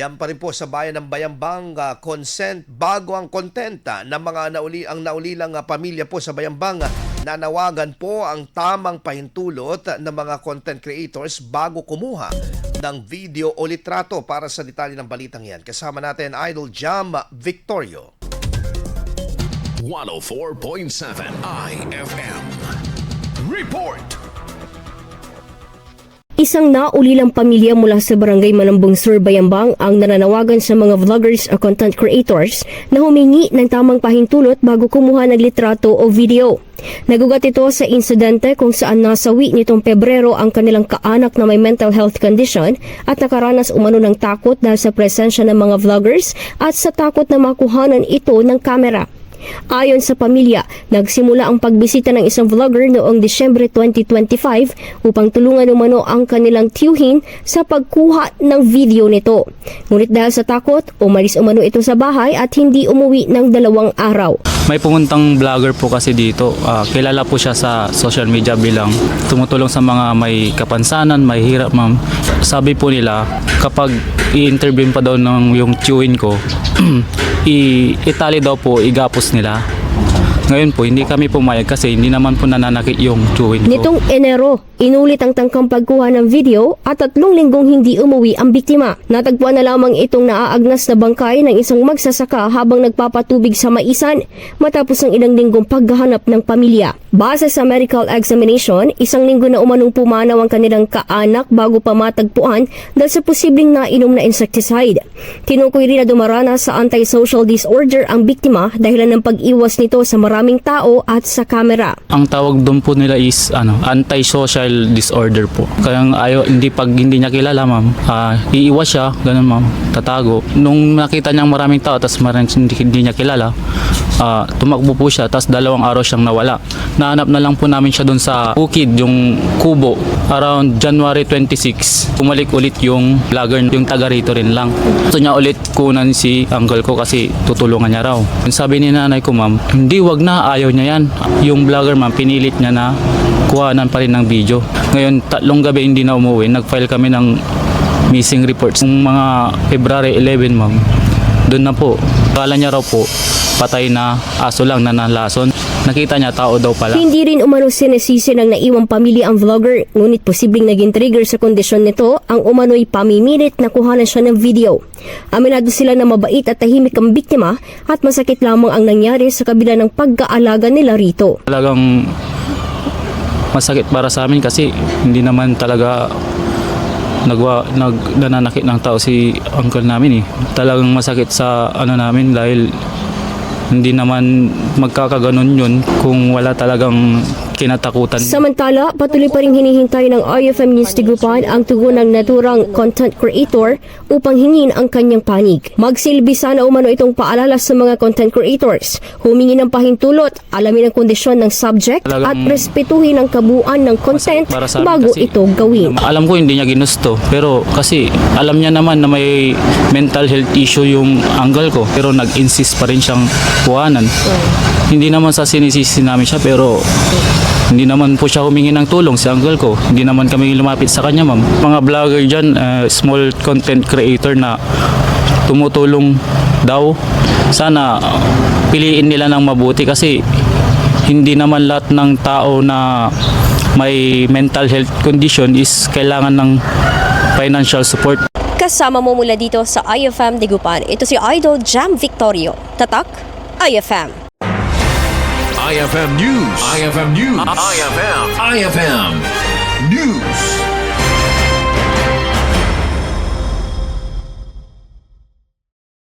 Yan pa rin po sa bayan ng Bayambang, consent bago ang content ng mga naulilang pamilya po sa Bayambang. Nanawagan po ang tamang pahintulot ng mga content creators bago kumuha ng video o litrato. Para sa detalye ng balitang yan, kasama natin Idol Jam Victorio. 104.7 IFM Report. Isang naulilang pamilya mula sa Barangay Malambong Sur, Bayambang ang nananawagan sa mga vloggers o content creators na humingi ng tamang pahintulot bago kumuha ng litrato o video. Nagugat ito sa insidente kung saan nasawi nitong Pebrero ang kanilang kaanak na may mental health condition at nakaranas umano ng takot dahil sa presensya ng mga vloggers at sa takot na makuhanan ito ng kamera. Ayon sa pamilya, nagsimula ang pagbisita ng isang vlogger noong Disyembre 2025 upang tulungan umano ang kanilang tiyuhin sa pagkuha ng video nito. Ngunit dahil sa takot, umalis umano ito sa bahay at hindi umuwi ng 2 araw. May pumuntang vlogger po kasi dito. Kilala po siya sa social media bilang tumutulong sa mga may kapansanan, may hirap, ma'am. Sabi po nila, kapag i-interview pa daw ng yung tiyuhin ko, itali daw po, igapos nila. Ngayon po, hindi kami pumayag kasi hindi naman po nananakit yung tiyuhin ko. Nitong Enero, inulit ang tangkang pagkuha ng video at 3 linggong hindi umuwi ang biktima. Natagpuan na lamang itong naaagnas na bangkay ng isang magsasaka habang nagpapatubig sa maisan matapos ang ilang linggong paghahanap ng pamilya. Base sa medical examination, 1 linggo na umanong pumanaw ang kanilang kaanak bago pa matagpuan dahil sa posibleng nainom na insecticide. Tinukoy rin na dumaranas sa antisocial disorder ang biktima dahilan ng pag-iwas nito sa maraming tao at sa kamera. Ang tawag doon po nila is antisocial disorder po. Kaya pag hindi niya kilala, ma'am, iiwas siya, ganun, ma'am, tatago. Nung nakita niyang maraming tao tapos hindi niya kilala, tumakbo po siya, tapos 2 araw siyang nawala. Nahanap na lang po namin siya doon sa Bukid, yung Kubo. Around January 26, bumalik ulit yung vlogger, yung taga rito rin lang. Gusto niya ulit kunan si uncle ko kasi tutulungan niya raw. Sabi ni nanay ko, ma'am, hindi, wag na, ayaw niya yan. Yung vlogger, ma'am, pinilit niya na kuhanan pa rin ng video. Ngayon, 3 gabi hindi na umuwi. Nag-file kami ng missing reports. Yung mga February 11, ma'am, doon na po. Kala niya raw po, patay na aso lang na nalason. Nakita niya tao daw pala. Hindi rin umano sinisisi ng naiwang pamilya ang vlogger, ngunit posibleng naging trigger sa kondisyon nito ang umano'y pamimilit na kuhanan siya ng video. Aminado sila na mabait at tahimik ang biktima at masakit lamang ang nangyari sa kabila ng pag-aalaga nila rito. Talagang masakit para sa amin kasi hindi naman talaga nananakit ng tao si uncle namin eh. Talagang masakit sa namin dahil hindi naman magkakaganon yun kung wala talagang kinatakutan. Samantala, patuloy pa rin hinihintay ng IFM News Tigupan ang tugon ng naturang content creator upang hingin ang kanyang panig. Magsilbi sana umano itong paalala sa mga content creators. Humingi ng pahintulot, alamin ang kondisyon ng subject at respetuhin ang kabuuan ng content bago ito gawin. Alam ko hindi niya ginusto, pero kasi alam niya naman na may mental health issue yung uncle ko, pero nag-insist pa rin siyang kuhanan. Hindi naman sa sinisisi namin siya, pero hindi naman po siya humingi ng tulong si uncle ko. Hindi naman kami lumapit sa kanya, ma'am. Mga vlogger dyan, small content creator na tumutulong daw. Sana piliin nila ng mabuti kasi hindi naman lahat ng tao na may mental health condition is kailangan ng financial support. Kasama mo mula dito sa IFM Tigupan, ito si Idol Jam Victorio. Tatak, IFM. IFM News. IFM News. IFM News.